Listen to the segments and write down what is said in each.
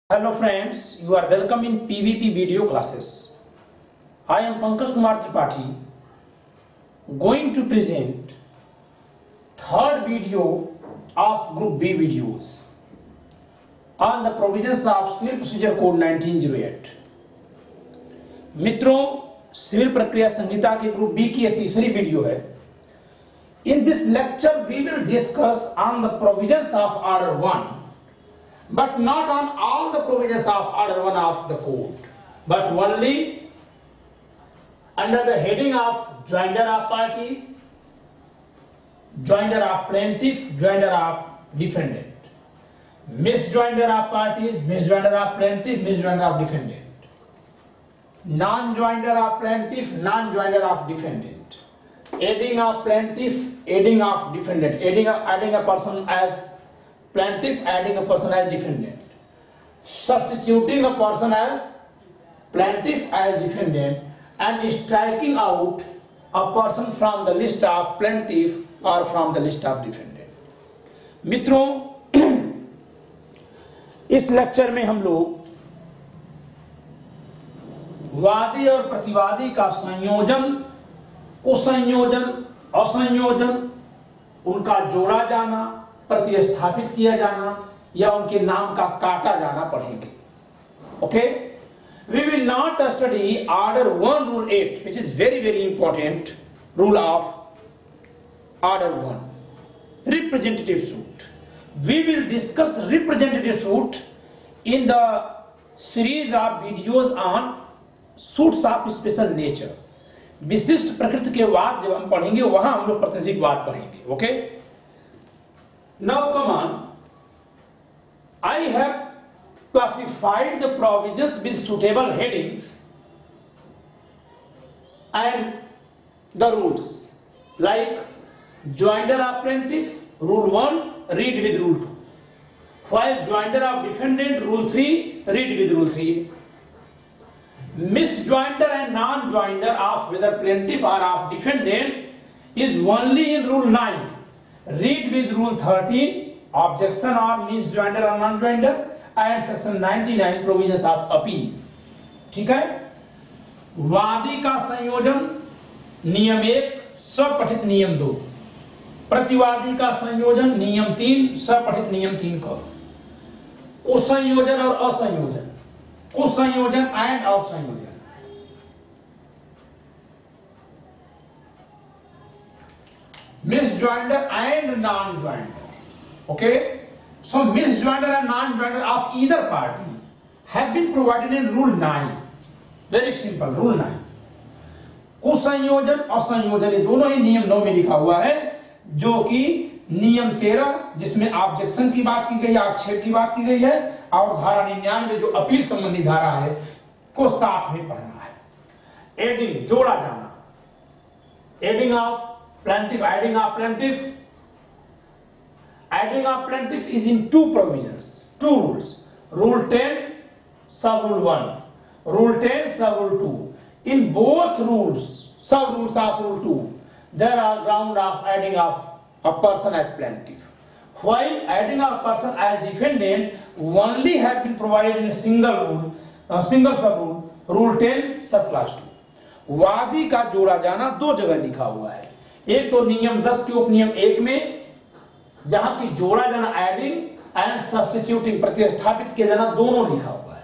Hello friends, you are welcome in PVP video classes. I am Pankaj Kumar Tripathi going to present third video of Group B videos on the provisions of Civil Procedure Code 1908. मित्रों, civil प्रक्रिया संहिता के group B की यह तीसरी video है. In this lecture we will discuss on the provisions of Order 1, but not on all the provisions of Order 1 of the code, but only under the heading of joinder of parties, joinder of plaintiff, joinder of defendant, misjoinder of parties, misjoinder of plaintiff, misjoinder of defendant, non-joinder of plaintiff, non-joinder of defendant, aiding of plaintiff, aiding of defendant, adding a person as plaintiff, adding a person as defendant, substituting a person as plaintiff as defendant, and striking out a person from the list of plaintiff or from the list of defendant. मित्रों, इस lecture में हम लोग वादी और प्रतिवादी का संयोजन, कुसंयोजन, असंयोजन, उनका जोड़ा जाना, प्रतिस्थापित किया जाना या उनके नाम का काटा जाना पढ़ेंगे. Okay, we will not study order 1 rule 8 which is very important rule of order 1, representative suit. We will discuss representative suit in the series of videos on suits of special nature. विशिष्ट प्रकृति के वाद जब हम पढ़ेंगे वहां हम लोग प्रातिनिधिक वाद पढ़ेंगे. Okay, now come on, I have classified the provisions with suitable headings and the rules, like joinder of plaintiff, rule 1, read with rule 2, while joinder of defendant, rule 3, read with rule 3, misjoinder and non-joinder of whether plaintiff or of defendant is only in rule 9, read with rule 13, objection or misjoinder or non-joinder, and section 99 provisions of appeal. ठीक है. वादी का संयोजन नियम 1, स्वपठित नियम 2, प्रतिवादी का संयोजन नियम 3, स्वपठित नियम 3 का, कुसंयोजन और असंयोजन, कुसंयोजन and असंयोजन, misjoinder and non-joinder. Okay, so misjoinder and non-joinder of either party have been provided in rule 9. Very simple, rule 9. कुसंयोजन असंयोजन ये दोनों ही नियम 9 में लिखा हुआ है, जो कि नियम 13 जिसमें ऑब्जेक्शन की बात की गई है, आक्षेप की बात की गई है, और धारा 99 जो अपील संबंधी धारा है को साथ में पढ़ना है. एडिंग, जोड़ा जाना, adding of plaintiff, adding of plaintiff. Adding of plaintiff is in two provisions, two rules. Rule 10, sub rule 1. Rule 10, sub rule 2. In both rules, sub rules of rule 2, there are ground of adding of a person as plaintiff. While adding of a person as defendant only have been provided in a single rule, a single sub rule, rule 10, sub class 2. वादी का जोड़ा जाना दो जगह लिखा हुआ है. एक तो नियम 10 के उपनियम 1 में, जहां की जोड़ा जाना एडिंग एंड सब्स्टिट्यूटिंग प्रतिस्थापित किया जाना दोनों लिखा हुआ है,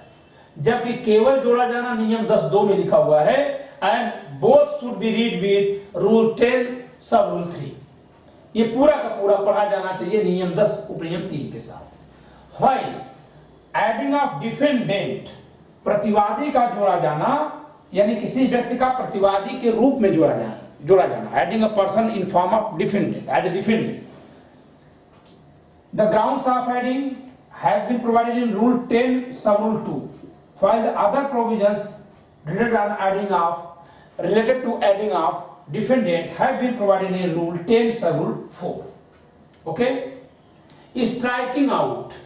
जबकि केवल जोड़ा जाना नियम 10(2) में लिखा हुआ है. And both should be read with rule 10 sub rule 3. ये पूरा का पूरा पढ़ा जाना चाहिए नियम 10 उपनियम 3 के साथ. व्हाइल एडिंग ऑफ डिफेंडेंट, प्रतिवादी का जोड़ा जाना यानी किसी व्यक्ति का प्रतिवादी के रूप में जोड़ा जाना, adding a person in form of defendant as a defendant. The grounds of adding has been provided in rule 10 sub rule 2, while the other provisions related to adding of defendant have been provided in rule 10 sub rule 4. Okay, striking out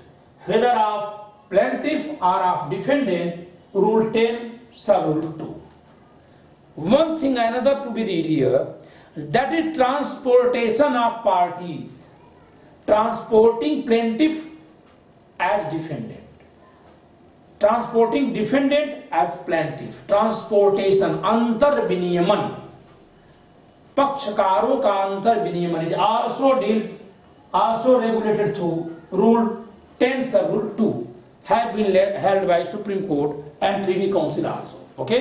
whether of plaintiff or of defendant, rule 10 sub rule 2. One thing another to be read here, that is transportation of parties. transporting plaintiff as defendant. Transporting defendant as plaintiff, transportation अंतर विनियमन, पक्षकारों का अंतर विनियमन is also regulated through rule 10 sub rule 2 have been held by Supreme Court and Privy Council also. Okay?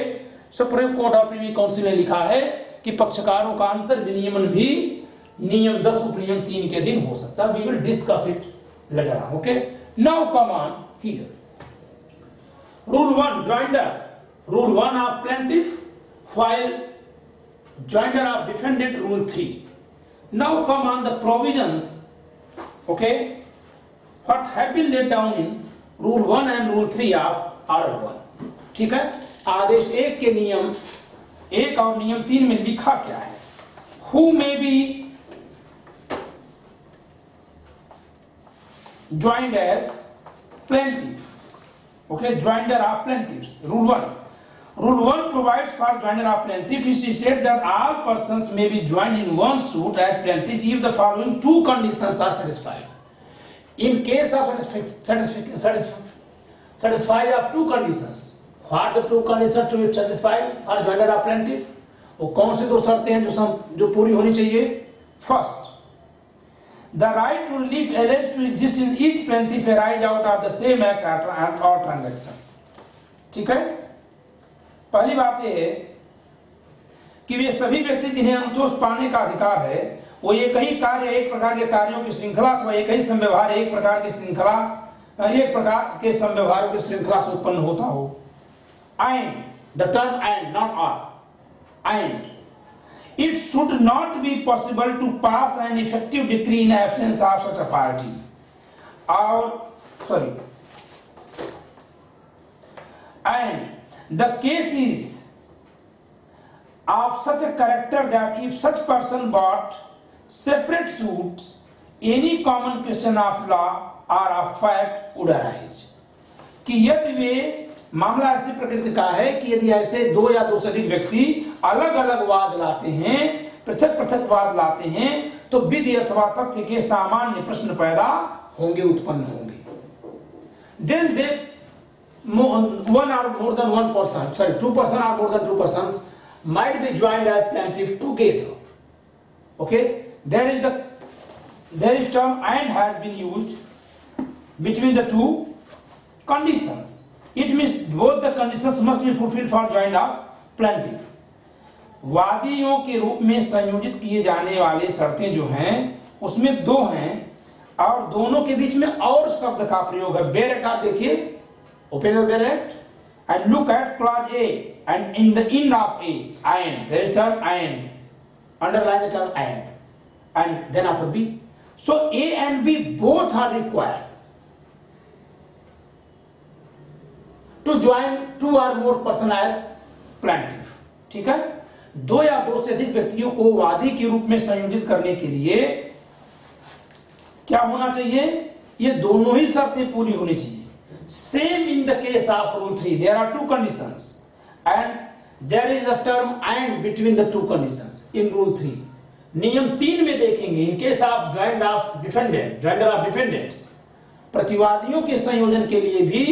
Supreme court और Privi council ने लिखा है कि पक्षकारों का अंतर विनियमन भी नियम 10 उपनियम 3 के दिन हो सकता है. We will discuss it later on. Okay? Now come on here. Rule 1 joinder. Rule 1 of plaintiff, while joinder of defendant. Rule 3. Now come on the provisions. Okay? What have been laid down in Rule 1 and Rule 3 of Order 1. ठीक है, आदेश 1 के नियम 1 और नियम 3 में लिखा क्या है? Who may be joined as plaintiff. Okay, joinder of plaintiffs. Rule 1. Rule 1 provides for joinder of plaintiff. It says that all persons may be joined in one suit as plaintiff if the following two conditions are satisfied. In case of satisfied of two conditions, what the two conditions to be satisfied for joinder of plaintiff? वो कौन से दो शर्तें हैं जो पूरी होनी चाहिए? First, the right to relief alleged to exist in each plaintiff arise out of the same act or transaction. ठीक है, पहली बात यह है कि वे सभी व्यक्ति जिन्हें अनुतोष पाने का अधिकार है वो एक ही कार्य, एक प्रकार के कार्यों की श्रृंखला अथवा एक ही संव्यवहार एक प्रकार की श्रृंखला, एक प्रकार के संव्यवहारों की श्रृंखला से उत्पन्न होता हो. And the term and, not or, and it should not be possible to pass an effective decree in absence of such a party. And the case is of such a character that if such person brought separate suits, any common question of law or of fact would arise. कि यदि वे मामला ऐसी प्रकृति का है कि यदि ऐसे दो या दो से अधिक व्यक्ति अलग अलग वाद लाते हैं, पृथक पृथक वाद लाते हैं, तो विधि अथवा तथ्य के सामान्य प्रश्न पैदा होंगे, उत्पन्न होंगे. Then they one or more than one person, sorry, two person or more than two persons might be joined as plaintiff together. Okay, there is term and has been used between the two conditions. It means both the conditions must be fulfilled for joinder of plaintiff. वादियों के रूप में संयोजित किए जाने वाले शर्तें जो हैं उसमें दो हैं और दोनों के बीच में और शब्द का प्रयोग है. बेरेट आप देखिए, open your Beret and look at clause A, and in the end of A, and there is term and, underline the term and then after B. So A and B both are required to join two or more person as plaintiff. ठीक है, दो या दो से अधिक व्यक्तियों को वादी के रूप में संयोजित करने के लिए क्या होना चाहिए? ये दोनों ही शर्तें पूरी होनी चाहिए. Same in the case of Rule 3. There are two conditions and there is a term and between the two conditions in Rule 3. नियम 3 में देखेंगे in case of joinder of defendants, प्रतिवादियों के संयोजन के लिए भी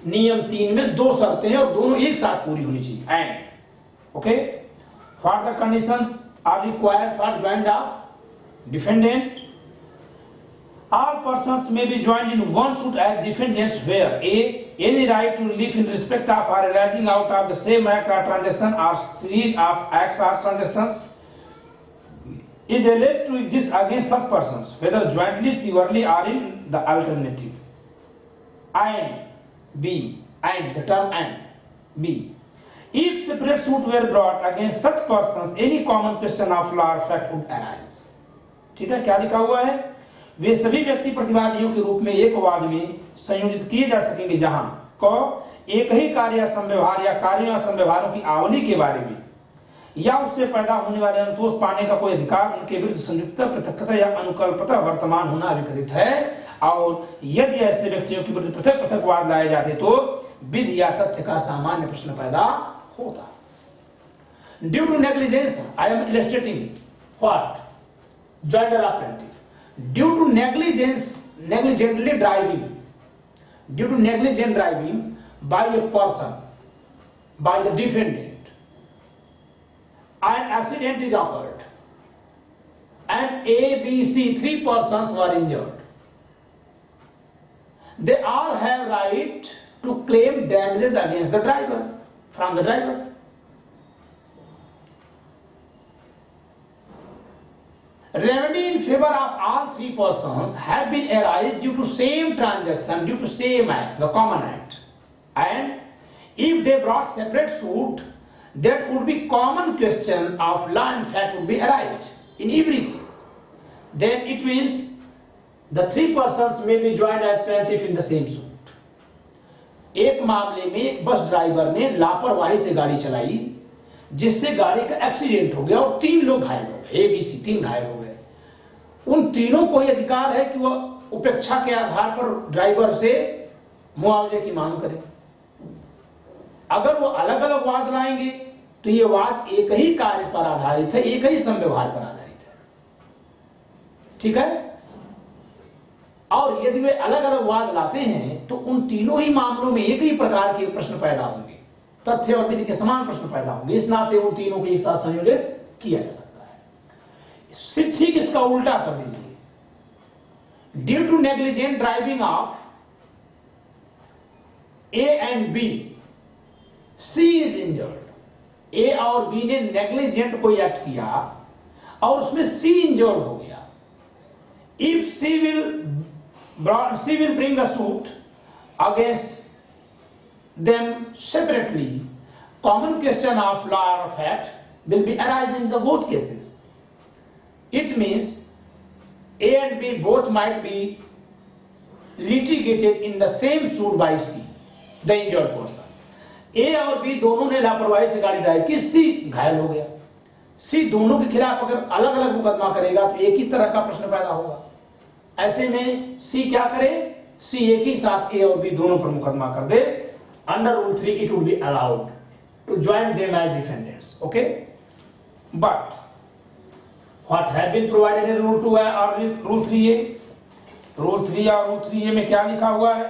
नियम 3 में दो शर्तें हैं और दोनों एक साथ पूरी होनी चाहिए. And okay, what the conditions are required for joinder of defendant? All persons may be joined in one suit as defendants where A, any right to relief in respect of or arising out of the same act or transaction or series of acts or transactions is alleged to exist against such persons, whether jointly, severally, or in the alternative. And B, and the term and B. If separate suit were brought against such persons, any common question of law or fact would arise. ठीक है, क्या लिखा हुआ है? वे सभी व्यक्ति प्रतिवादियों के रूप में एक वाद में संयोजित किए जा सकेंगे जहां को एक ही कार्य या संव्यवहार या कार्यों या संव्यवहारों की आवली के बारे में या उससे पैदा होने वाले अनुतोष पाने का कोई अधिकार उनके विरुद्ध संयुक्ता, पृथकता या अनुकल्पता वर्तमान होना अभिकथित है. और यदि ऐसे व्यक्तियों के विरुद्ध पृथक पृथक वाद लाए जाते तो विधि या तथ्य का सामान्य प्रश्न पैदा होता. Due to negligence, I am illustrating what joinder of plaintiff. Due to negligent driving, by a person, by the defendant, an accident is occurred and A, B, C, three persons were injured. They all have right to claim damages against the driver, from the driver. Remedy in favor of all three persons have been arised due to same transaction, due to same act, the common act. And if they brought separate suit, that would be common question of law and fact would be arised in every case. Then it means the three persons may be joined as plaintiff in the same suit. एक मामले में एक bus driver ने लापरवाही से गाड़ी चलाई जिससे गाड़ी का एक्सीडेंट हो गया और तीन लोग घायल हो गए, ABC तीन घायल हो गए। उन तीनों को यह अधिकार है कि वह उपेक्षा के आधार पर ड्राइवर से मुआवजे की मांग करें। अगर वो अलग अलग वाद लाएंगे तो ये वाद एक ही कार्य पर आधारित है, एक ही संव्यवहार पर आधारित है, ठीक है। और यदि वे अलग अलग वाद लाते हैं तो उन तीनों ही मामलों में एक ही प्रकार के प्रश्न पैदा होंगे, तथ्य और विधि के समान प्रश्न पैदा होंगे। इस नाते उन तीनों को एक साथ संयोजित किया जा सकता है। ठीक इसका उल्टा कर दीजिए। Due to negligent driving of A and B, C is injured. A और बी ने नेग्लिजेंट कोई एक्ट किया और उसमें सी इंजर्ड हो गया। If C will bring a suit against them separately, common question of law or fact will be arising in the both cases. It means A and B both might be litigated in the same suit by C, the injured person. A और B दोनों ने लापरवाही से गाड़ी drive की, C घायल हो गया। C दोनों के खिलाफ अगर अलग अलग मुकदमा करेगा तो एक ही तरह का प्रश्न पैदा होगा। ऐसे में सी क्या करे, सी एक ही साथ ए और बी दोनों पर मुकदमा कर दे। Under rule 3 it would be allowed to join them as defendants, okay. But what have been provided in rule 2 और रूल 3A? रूल 3 और रूल 3A में क्या लिखा हुआ है?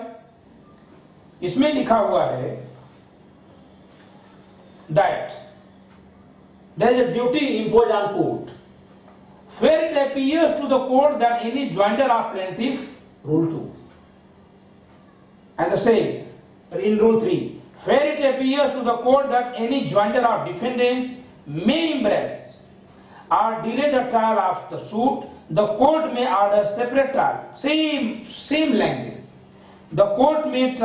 इसमें लिखा हुआ है that there is a duty imposed on court where it appears to the court that any joinder of plaintiff, rule 2, and the same in rule 3, where it appears to the court that any joinder of defendants may embrace or delay the trial of the suit, the court may order separate trial. Same language. The court may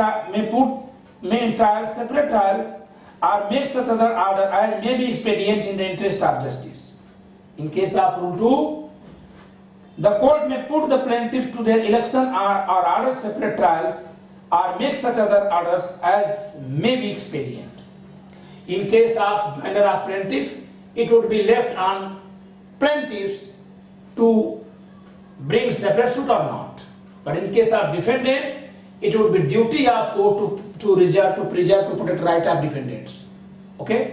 trial separate trials or make such other order as may be expedient in the interest of justice. In case of rule 2, the court may put the plaintiffs to their election or order separate trials or make such other orders as may be expedient. In case of joinder of plaintiff, it would be left on plaintiffs to bring separate suit or not. But in case of defendant, it would be duty of court to preserve to protect right of defendants. Okay?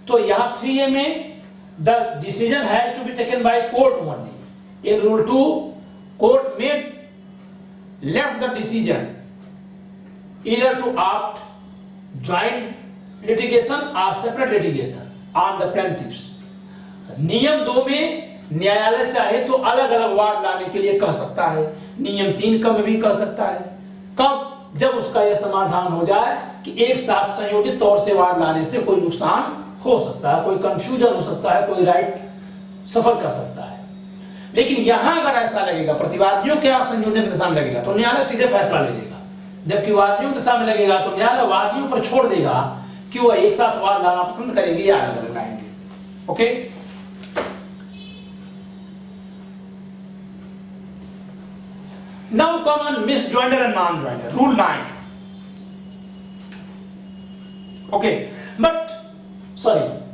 तो यहाँ 3A में the decision has to be taken by court only. In rule 2, court may left the decision either to opt joint litigation or separate litigation on the plaintiffs. नियम 2 में न्यायालय चाहे तो अलग अलग वाद लाने के लिए कह सकता है। नियम 3 का में भी कह सकता है। कब? जब उसका यह समाधान हो जाए कि एक साथ संयोजित तौर से वाद लाने से कोई नुकसान हो सकता है, कोई कंफ्यूजन हो सकता है, कोई राइट सफर कर सकता है। लेकिन यहां अगर ऐसा लगेगा प्रतिवादियों के और संयोजन दिशा में लगेगा तो न्यायालय सीधे फैसला ले लेगा, जबकि वादियों दिशा में लगेगा तो न्यायालय वादियों पर छोड़ देगा कि वह एक साथ वाद लाना पसंद करेंगे या अलग अलग लाएंगे। Okay, now come on misjoinder and non joinder, rule 9। Okay,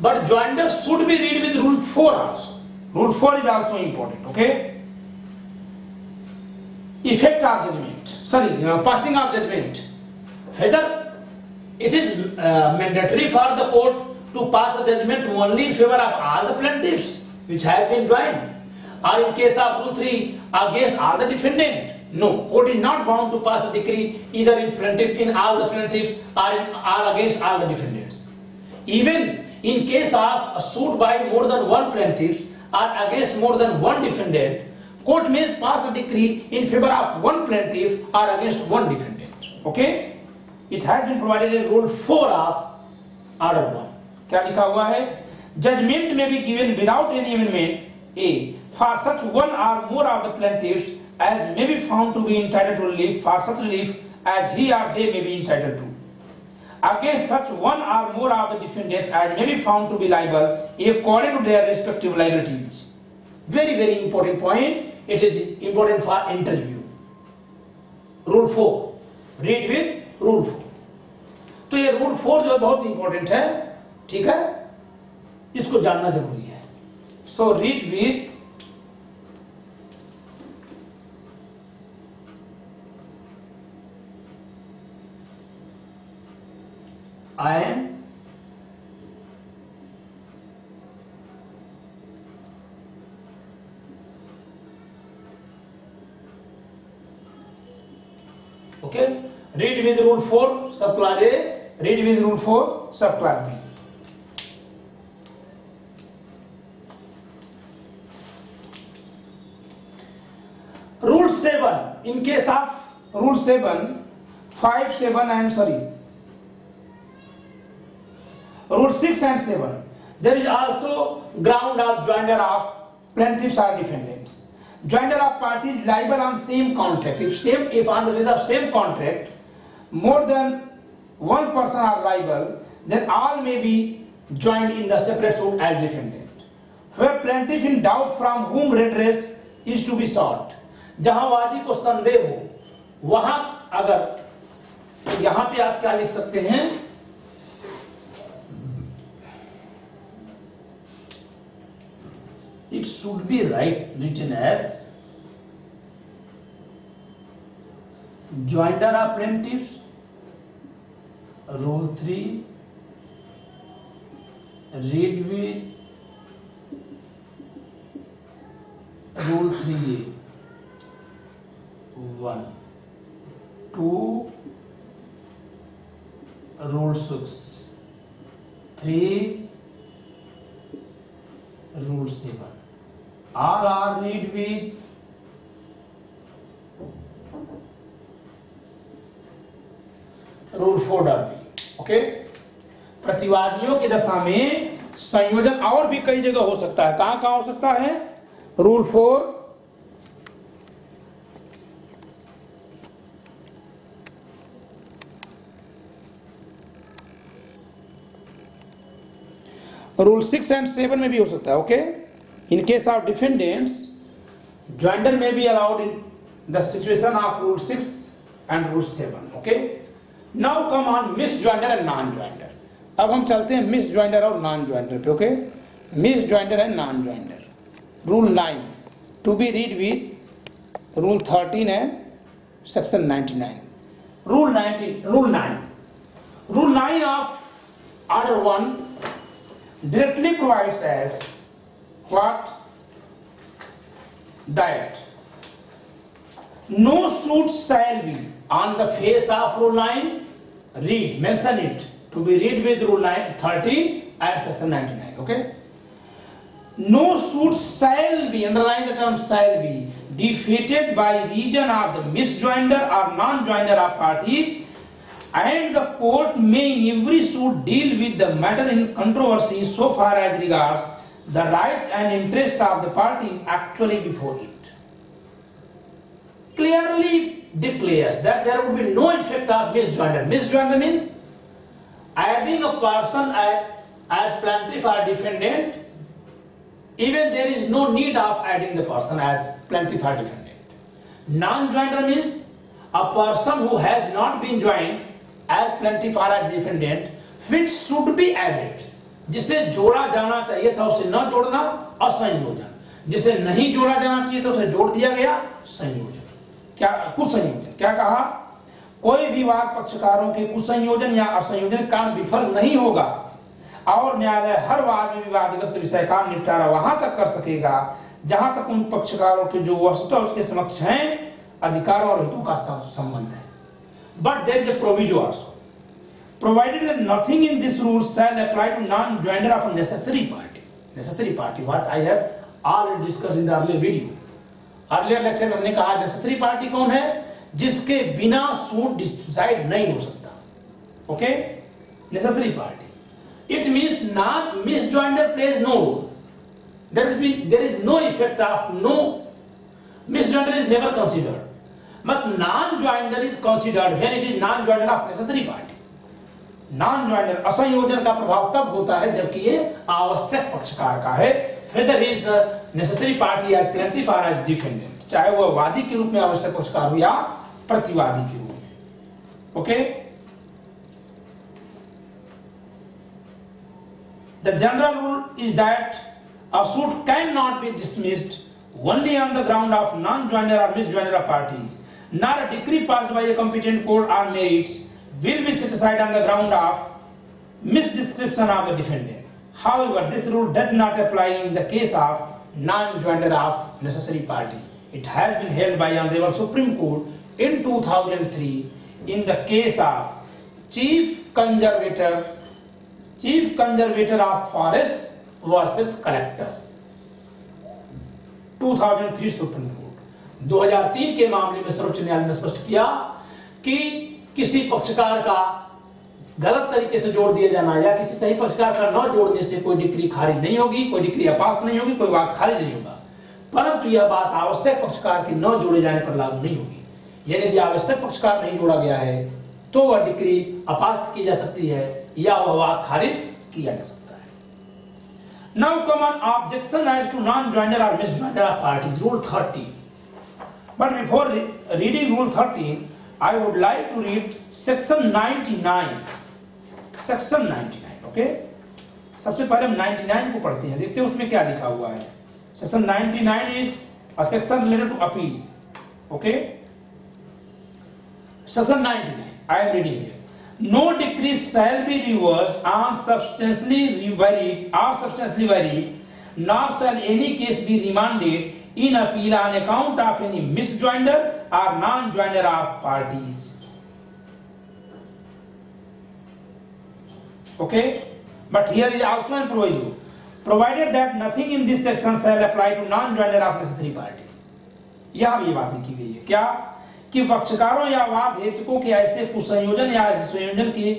but joinder should be read with rule 4 also. Rule 4 is also important, okay? Effect of judgment, passing of judgment. Whether it is mandatory for the court to pass a judgment only in favor of all the plaintiffs which have been joined, or in case of rule 3 against all the defendant. No, court is not bound to pass a decree either in all the plaintiffs or against all the defendants. Even in case of a suit by more than one plaintiffs or against more than one defendant, court may pass a decree in favor of one plaintiff or against one defendant. Okay? It has been provided in Rule 4 of Order 1. क्या लिखा हुआ है? Judgment may be given without any amendment. A. For such one or more of the plaintiffs as may be found to be entitled to relief, for such relief as he or they may be entitled to. Against such one or more of the defendants as may be found to be liable according to their respective liabilities. Very, very important point. It is important for interview. Rule 4. Read with Rule 4. तो ये Rule 4 जो है बहुत important है, ठीक है, इसको जानना जरूरी है. So read with I okay, read with Rule 4 subclause A, read with Rule 4 subclause B. Rule 7, in case of Rule 7, 5, 7 and Rule 6 and 7, there is also ground of joinder of plaintiffs or defendants. Joinder of parties liable on same contract. If on the basis of same contract, more than one person are liable, then all may be joined in the separate suit as defendant. Where plaintiff in doubt from whom redress is to be sought. जहां वादी को संदेह हो, वहां अगर यहां पे आप क्या लिख सकते हैं? It should be written as joinder of plaintiffs, Rule 3, read with Rule 3A. 1, 2, Rule 6, 3, Rule 7. All are read with Rule 4.B. Okay. प्रतिवादियों की दशा में संयोजन और भी कई जगह हो सकता है. कहां कहां हो सकता है? Rule 4, Rule 6 and 7 में भी हो सकता है. Okay. In case of defendants, joinder may be allowed in the situation of Rule 6 and Rule 7. Okay. Now come on misjoinder and non-joinder. अब हम चलते हैं misjoinder और non-joinder पे. Okay. Misjoinder and non-joinder. Rule 9 to be read with Rule 13 and Section 99. Rule 9. Rule 9 of Order 1 directly provides as what? That no suit shall be on the face of Rule 9. Read, mention it to be read with Rule 13 and Section 99. Okay. No suit shall be, underline the term shall be, defeated by reason of the misjoinder or non-joinder of parties, and the court may in every suit deal with the matter in controversy so far as regards the rights and interests of the parties actually before it. Clearly declares that there would be no effect of misjoinder. Misjoinder means adding a person as plaintiff or defendant, even there is no need of adding the person as plaintiff or defendant. Non-joinder means a person who has not been joined as plaintiff or as defendant, which should be added. जिसे जोड़ा जाना चाहिए था उसे न जोड़ना, असंयोजन. जिसे नहीं जोड़ा जाना चाहिए था उसे जोड़ दिया गया, संयोजन. क्या कुसंयोजन? क्या कहा? कोई भी वाद पक्षकारों के कुसंयोजन या असंयोजन कारण विफल नहीं होगा और न्यायालय हर वाद में विवादग्रस्त विषय का निपटारा वहां तक कर सकेगा जहां तक उन पक्षकारों के जो वस्तुतः उसके समक्ष हैं अधिकारों और हितों का संबंध है। But there is a proviso also, provided that nothing in this rule shall apply to non-joiner of a necessary party. Necessary party, what I have already discussed in the earlier video. Earlier lecture में हमने कहा necessary party कौन है, जिसके बिना suit decide नहीं हो सकता। Okay, necessary party. It means non-misjoiner plays no role. There is no effect of no misjoiner is never considered. But non-joiner is considered when it is non-joiner of necessary party. Non joiner असंयोजन का प्रभाव तब होता है जबकि ये आवश्यक पक्षकार का है, whether he is necessary party as plaintiff or as defendant, चाहे वह वादी के रूप में आवश्यक पक्षकार हो या प्रतिवादी के रूप में। Okay, the general rule is that a suit cannot be dismissed only on the ground of non-joiner or misjoiner parties, nor a decree passed by a competent court or merits will be set aside on the ground of misdescription of the defendant. However, this rule does not apply in the case of non-joiner of necessary party. It has been held by Honorable Supreme Court in 2003 in the case of Chief Conservator of Forests versus Collector. 2003 supreme court 2003 के मामले में सर्वोच्च न्यायालय ने स्पष्ट किया कि किसी पक्षकार का गलत तरीके से जोड़ दिया जाना या किसी सही पक्षकार का न जोड़ने से कोई डिक्री खारिज नहीं होगी, कोई डिक्री अपास्त नहीं होगी, कोई बात खारिज नहीं होगा, परंतु यह बात आवश्यक पक्षकार के न जोड़े जाने पर लागू नहीं होगी। यानी यदि आवश्यक पक्षकार नहीं जोड़ा गया है तो वह डिक्री अपास्त की जा सकती है या वह बात खारिज किया जा सकता है। Now come on objection as to non-joiner or misjoiner of parties, Rule 13. But before reading Rule 13, I would like to read section 99. Section 99, okay? सबसे पहले हम 99 को पढ़ते हैं, देखते हैं उसमें क्या लिखा हुआ है। Section 99 is a section related to appeal, okay? Section 99, I am reading here. No decree shall be reversed or substantially varied, nor shall any case be remanded in appeal on account of any misjoiner or non-joiner of parties. Okay, but here is also an proviso, provided that nothing in this section shall apply to non-joiner of necessary party. यहां भी ये बात लिखी गई है क्या कि पक्षकारों या वाद हेतुकों के ऐसे कुसंयोजन या ऐसे संयोजन के,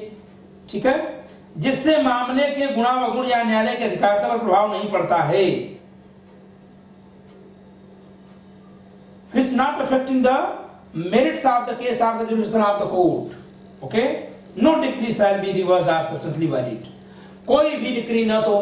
ठीक है, जिससे मामले के गुणावगुण या न्यायालय के अधिकारिता पर प्रभाव नहीं पड़ता है, which not affecting the merits of the case or the jurisdiction of the court. Okay, no decree shall be reversed or substantially varied. कोई भी डिक्री न तो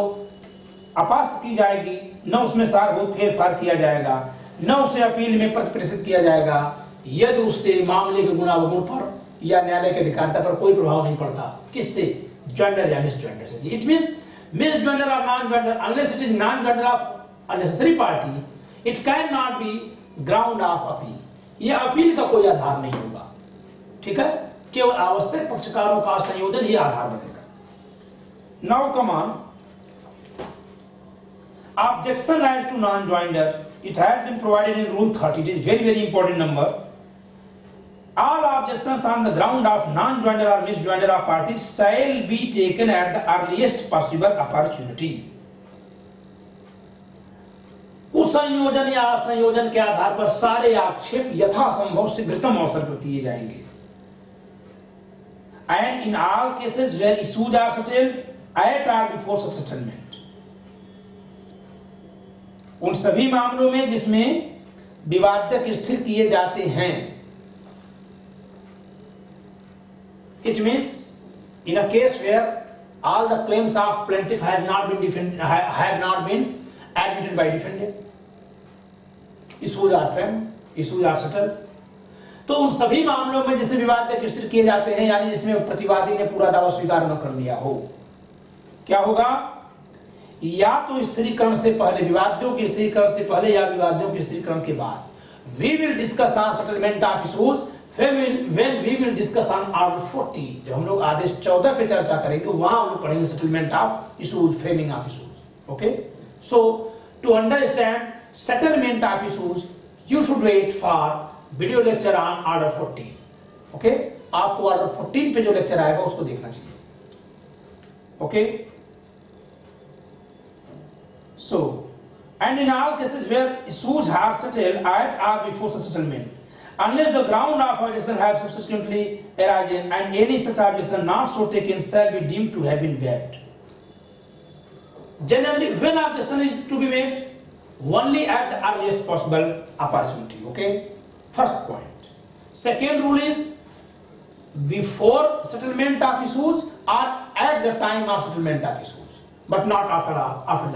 अपास्त की जाएगी, न उसमें सारभूत फेरफार किया जाएगा, न उसे अपील में प्रतिप्रेषित किया जाएगा यदि उससे मामले के गुणावगुण पर या न्यायालय के अधिकारिता पर कोई प्रभाव नहीं पड़ता। किससे? जॉइंडर या मिसजॉइंडर से। इट मींस मिसजॉइंडर और non-joinder unless it is non-joinder of a necessary party it can not be ground of appeal. यह अपील का कोई आधार नहीं होगा, ठीक है, केवल आवश्यक पक्षकारों का संयोजन ही आधार बनेगा। Now come on objection as to non-joinder, it has been provided in Rule 30. It is very important number. All objections on the ground of non-joinder or misjoinder of parties shall be taken at the earliest possible opportunity. कुसंयोजन या असंयोजन के आधार पर सारे आक्षेप यथासंभव शीघ्रतम अवसर पर किए जाएंगे। And in all cases where issues are settled at or before such settlement. उन सभी मामलों में जिसमें विवाद तक स्थिर किए जाते हैं। It means in a case where all the claims of plaintiff have not been admitted by defendant, issues are framed, issues are settled. तो उन सभी मामलों में जिसमें विवाद तक स्थिर किए जाते हैं, यानी जिसमें प्रतिवादी ने पूरा दावा स्वीकार न कर लिया हो, क्या होगा? या तो स्थिरीकरण से पहले, विवादों के स्थिरीकरण से पहले या विवादों के स्थिरीकरण के बाद। We will discuss on settlement of issues when we will discuss on Order 40. जब हम लोग आदेश 14 पे चर्चा करेंगे वहां हम लोग पढ़ेंगे settlement of issues, framing of issues. Okay? So to understand settlement of issues, you should wait for video lecture on order 14। Okay, आपको ऑर्डर 14 पे जो लेक्चर आएगा उसको देखना चाहिए। Okay, so and in all cases where issues have settled at or before such settlement, unless the ground of objection have subsequently arisen, and any such objection not so taken shall be deemed to have been waived. Generally, when objection is to be made, only at the earliest possible opportunity. Okay, first point. Second rule is before settlement of issues or at the time of settlement of issues, but not after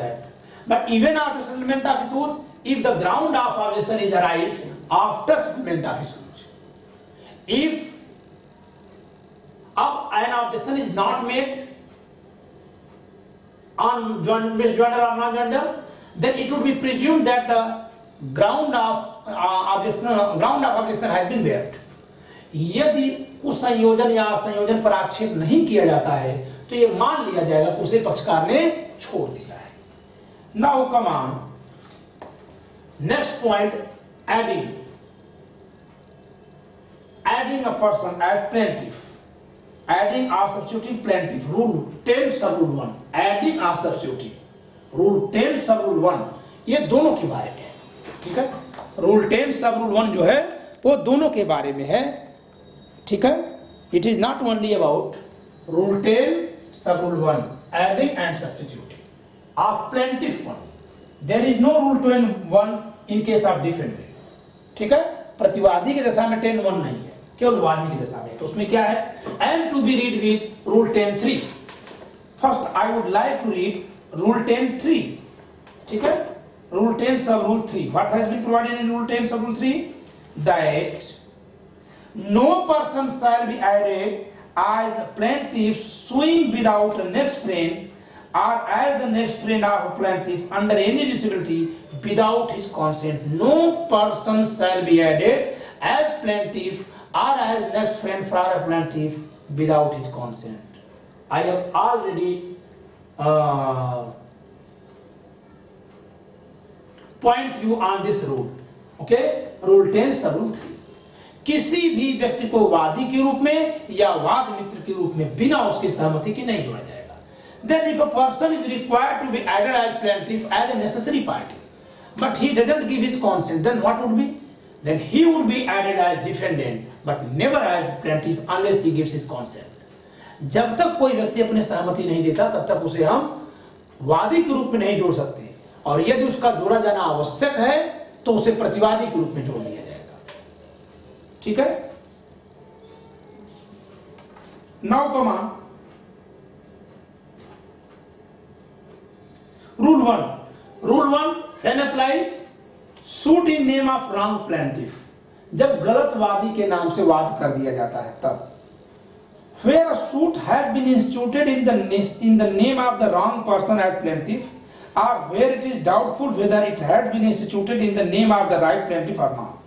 that. But even after settlement of issues, if the ground of objection is arised after settlement of issues, if an objection is not made on misjoinder or non-joinder, then it would be presumed that the ground of objection has been waived. यदि उस संयोजन या संयोजन पर आक्षेप नहीं किया जाता है तो यह मान लिया जाएगा कि उसे पक्षकार ने छोड़ दिया है। Now come on, next point, adding a person as plaintiff, adding or substituting plaintiff, rule 10 sub rule 1, adding or substituting, rule 10 sub rule 1, ये दोनों के बारे में है। ठीक है, रूल 10 सब रूल 1 जो है वो दोनों के बारे में है। ठीक है, it is not only about rule 10 sub rule 1 adding and substituting of plaintiff one, there is no rule 10(1) in case of defendant. ठीक है, प्रतिवादी की दशा में 10(1) नहीं है, केवल वादी की दशा में। तो उसमें क्या है, and to be read with rule 10(3). First I would like to read rule 10(3). ठीक है, rule 10 sub rule 3, what has been provided in rule 10 sub rule 3, that no person shall be added as plaintiff suing without a next friend or as the next friend of a plaintiff under any disability without his consent. No person shall be added as plaintiff or as next friend for a plaintiff without his consent. I have already point you on this rule. Okay, rule 10 sub rule 3, किसी भी व्यक्ति को वादी के रूप में या वाद मित्र के रूप में बिना उसकी सहमति के नहीं जोड़ा जाएगा। Then if a person is required to be added as plaintiff as a necessary party, but he doesn't give his consent, then what would be? Then he would be added as defendant, but never as plaintiff unless he gives his consent. जब तक कोई व्यक्ति अपनी सहमति नहीं देता तब तक उसे हम वादी के रूप में नहीं जोड़ सकते, और यदि उसका जोड़ा जाना आवश्यक है तो उसे प्रतिवादी के रूप में जोड़ दिया जाएगा। ठीक है, now come on rule 1। Rule 1 when applies suit in name of wrong plaintiff, जब गलत वादी के नाम से वाद कर दिया जाता है तब। Where a suit has been instituted in the name of the wrong person as plaintiff, or where it is doubtful whether it has been instituted in the name of the right plaintiff or not,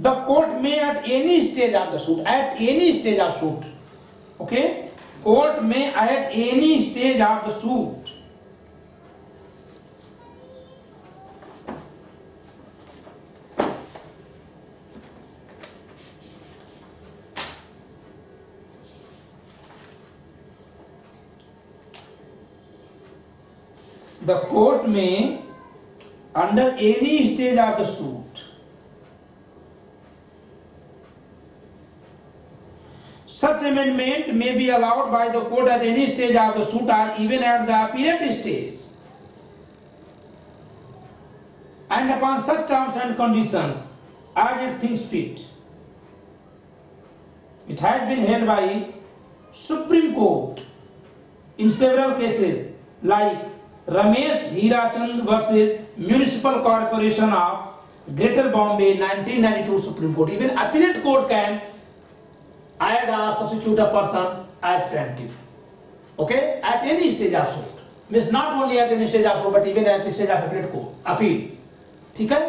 the court may at any stage of the suit, okay, court may at any stage of the suit the court may under any stage of the suit such amendment may be allowed by the court at any stage of the suit or even at the appellate stage, and upon such terms and conditions as it thinks fit. It has been held by Supreme Court in several cases like Ramesh Hirachand versus Municipal Corporation of Greater Bombay 1992 Supreme Court. Even appellate court can add or substitute a person as plaintiff. Okay, at any stage of suit, means not only at any stage of suit but even at the stage of appellate court, appeal. ठीक है,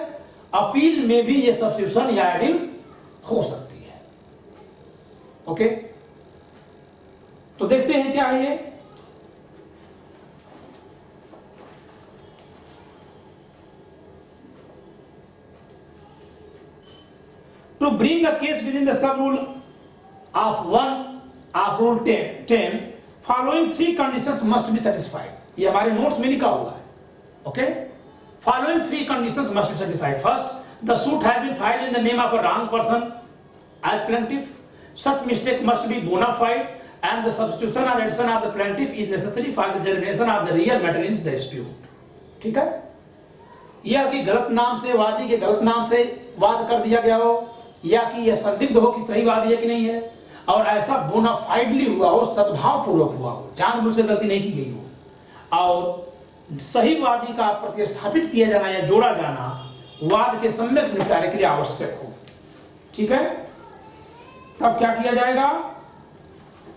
appeal में भी ये substitution या adding हो सकती है। Okay, तो देखते हैं क्या है ये। To bring a case within the sub rule of 1 of rule 10, following 3 conditions must be satisfied. ये हमारे नोट्स में लिखा हुआ है. Okay? Following 3 conditions must be satisfied. First, the suit has been filed in the name of a wrong person as plaintiff. Such mistake must be bona fide, and the substitution or addition of the plaintiff is necessary for the determination of the real matter in the dispute. ठीक है? यह कि गलत नाम से वादी के गलत नाम से वाद कर दिया गया हो, या कि यह संदिग्ध हो कि सही वादी है कि नहीं है, और ऐसा बोनाफाइडली हुआ हो, सद्भाव पूर्वक हुआ हो, जानबूझ कर गलती नहीं की गई हो, और सही वादी का प्रतिस्थापित किया जाना या जोड़ा जाना वाद के सम्यक निपटारे के लिए आवश्यक हो. ठीक है? तब क्या किया जाएगा?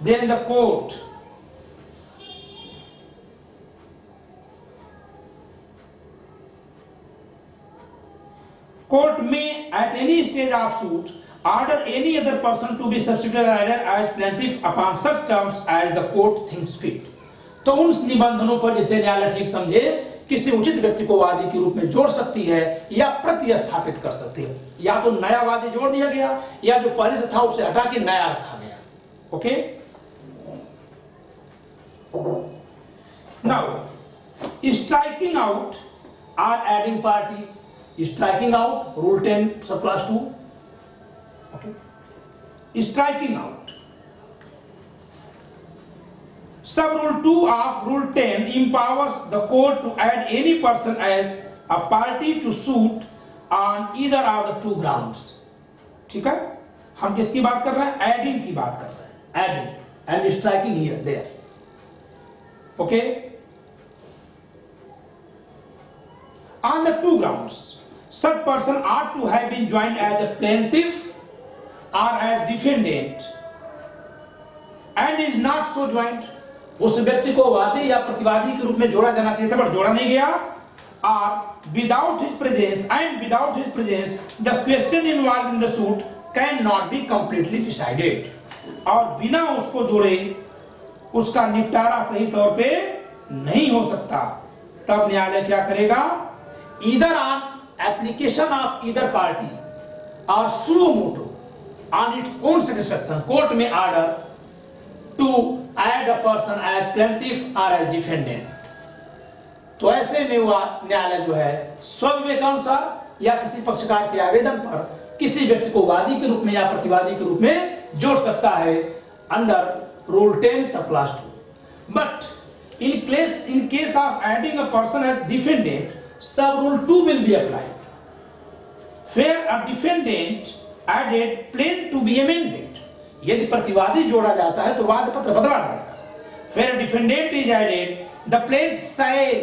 Then the court may at any stage of suit order any other person to be substituted as plaintiff upon such terms as the court thinks fit. तो उन निबंधनों पर जिसे न्यायालय ठीक समझे किसी उचित व्यक्ति को वादी के रूप में जोड़ सकती है या प्रतिस्थापित कर सकती है. या तो नया वादी जोड़ दिया गया या जो पहले से था उसे हटा के नया रखा गया. ओके? नाउ स्ट्राइकिंग आउट और adding parties. Striking out, rule 10 subclass 2. Okay. Striking out. Sub rule 2 of rule 10 empowers the court to add any person as a party to suit on either of the 2 grounds. ठीक है? हम किसकी बात कर रहे हैं? Adding की बात कर रहे हैं. Adding and striking here, there. Okay? On the 2 grounds. Such person ought to have been joined as a plaintiff or as defendant and is not so joined. उस व्यक्ति को वादी या प्रतिवादी के रूप में जोड़ा जाना चाहिए था पर जोड़ा नहीं गया. और without his presence the question involved in the suit cannot be completely decided. और बिना उसको जोड़े उसका निपटारा सही तौर पे नहीं हो सकता. तब न्यायालय क्या करेगा? Either on application of either party or suo motu on its own satisfaction, court may order to add a person as plaintiff or as defendant. तो ऐसे में वह न्यायालय जो है स्वविवेकानुसार या किसी पक्षकार के आवेदन पर किसी व्यक्ति को वादी के रूप में या प्रतिवादी के रूप में जोड़ सकता है अंडर रूल 10 सब class 2. But in case of adding a person as defendant, sub rule 2 will be applied. Where a defendant added plain to be amended. यदि प्रतिवादी जोड़ा जाता है तो वाद पत्र बदला जाएगा. Where a defendant is added, the plaint shall,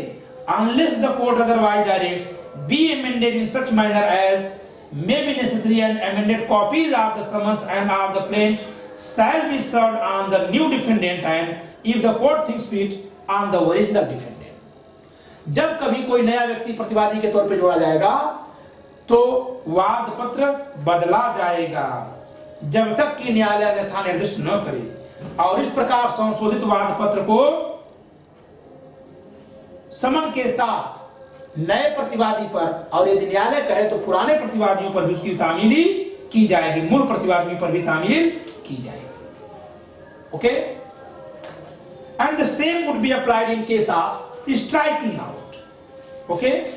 unless the court otherwise directs, be amended in such manner as may be necessary, and amended copies of the summons and of the plaint shall be served on the new defendant and, if the court thinks fit, on the original defendant. जब कभी कोई नया व्यक्ति प्रतिवादी के तौर पे जोड़ा जाएगा तो वाद पत्र बदला जाएगा जब तक कि न्यायालय अन्यथा निर्दिष्ट न करे. और इस प्रकार संशोधित वाद पत्र को समन के साथ नए प्रतिवादी पर, और यदि न्यायालय कहे तो पुराने प्रतिवादियों पर भी उसकी तामीली की जाएगी, मूल प्रतिवादियों पर भी तामील की जाएगी. Okay? And the same would be applied in case of striking out. Okay?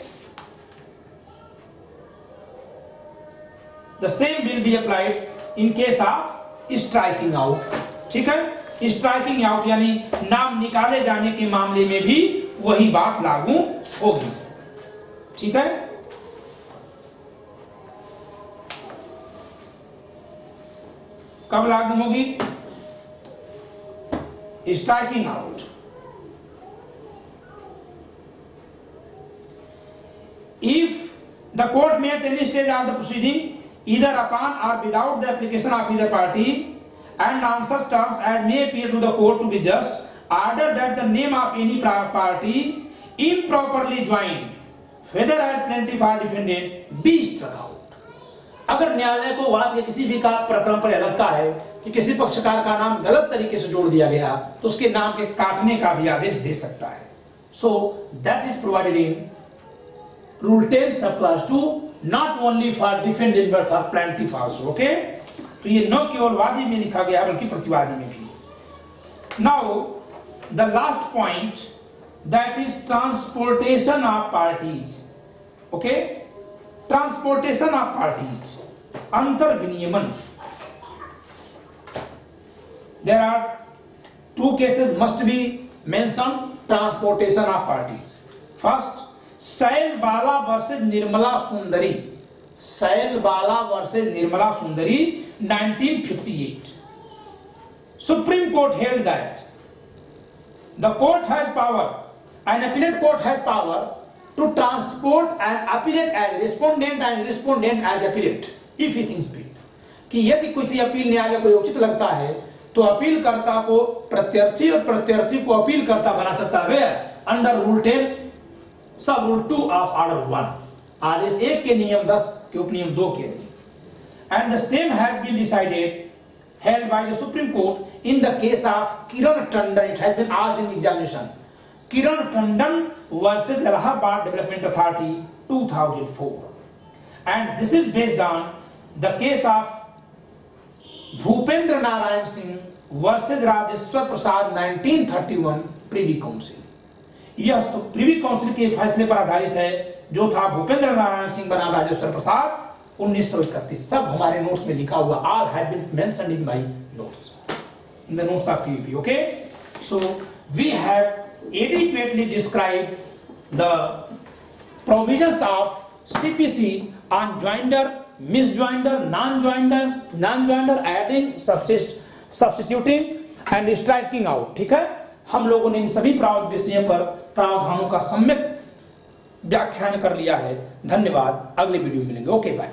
The same will be applied in case of striking out. ठीक है? Striking out यानी नाम निकाले जाने के मामले में भी वही बात लागू होगी. ठीक है? कब लागू होगी? Striking out. If the court may at any stage of the proceeding, either upon or without the application of either party, and on such terms as may appear to the court to be just, order that the name of any party improperly joined, whether as plaintiff or defendant, be struck out. अगर न्यायालय को वाद के किसी भी प्रकरण पर लगता है कि किसी पक्षकार का नाम गलत तरीके से जोड़ दिया गया तो उसके नाम के काटने का भी आदेश दे सकता है. So that is provided in Rule 10 subclass 2 not only for defendant but for plaintiff also. Okay, तो ये न केवल वादी में लिखा गया बल्कि प्रतिवादी में भी. Now the last point, that is transportation of parties. Okay, transportation of parties, अंतर विनियमन. There are two cases must be mentioned, transportation of parties. First, Sailbala versus Nirmala Sundari. Sailbala versus Nirmala Sundari 1958. Supreme Court held that the court has power, an appellate court has power to transport an appellate as respondent and respondent as appellate if he thinks fit. कि यदि किसी appeal न्यायालय को उचित लगता है तो अपीलकर्ता को प्रत्यर्थी और प्रत्यर्थी को अपीलकर्ता बना सकता है. Under rule 10 sub rule 2 of order 1, आदेश 1 के नियम 10 के उपनियम 2 के लिए. And the same has been decided held by the Supreme Court in the case of Kiran Tandon. It has been asked in the examination. Kiran Tandon versus Allahabad Development Authority 2004. And this is based on the case of Bhupendra Narayan Singh versus Rajeshwar Prasad 1931 Privy Council. यह privy council के फैसले पर आधारित है जो था भूपेंद्र नारायण सिंह बनाम राजेश्वर प्रसाद 1931. सब हमारे नोट्स में लिखा हुआ. All have been mentioned in my notes, in the notes of PVP. Okay, so we have adequately described the provisions of CPC on joinder, misjoinder, non-joinder, adding, substituting and striking out. ठीक है, हम लोगों ने इन सभी विषयों पर प्रावधानों का सम्यक व्याख्यान कर लिया है. धन्यवाद. अगले वीडियो में मिलेंगे. Okay, bye.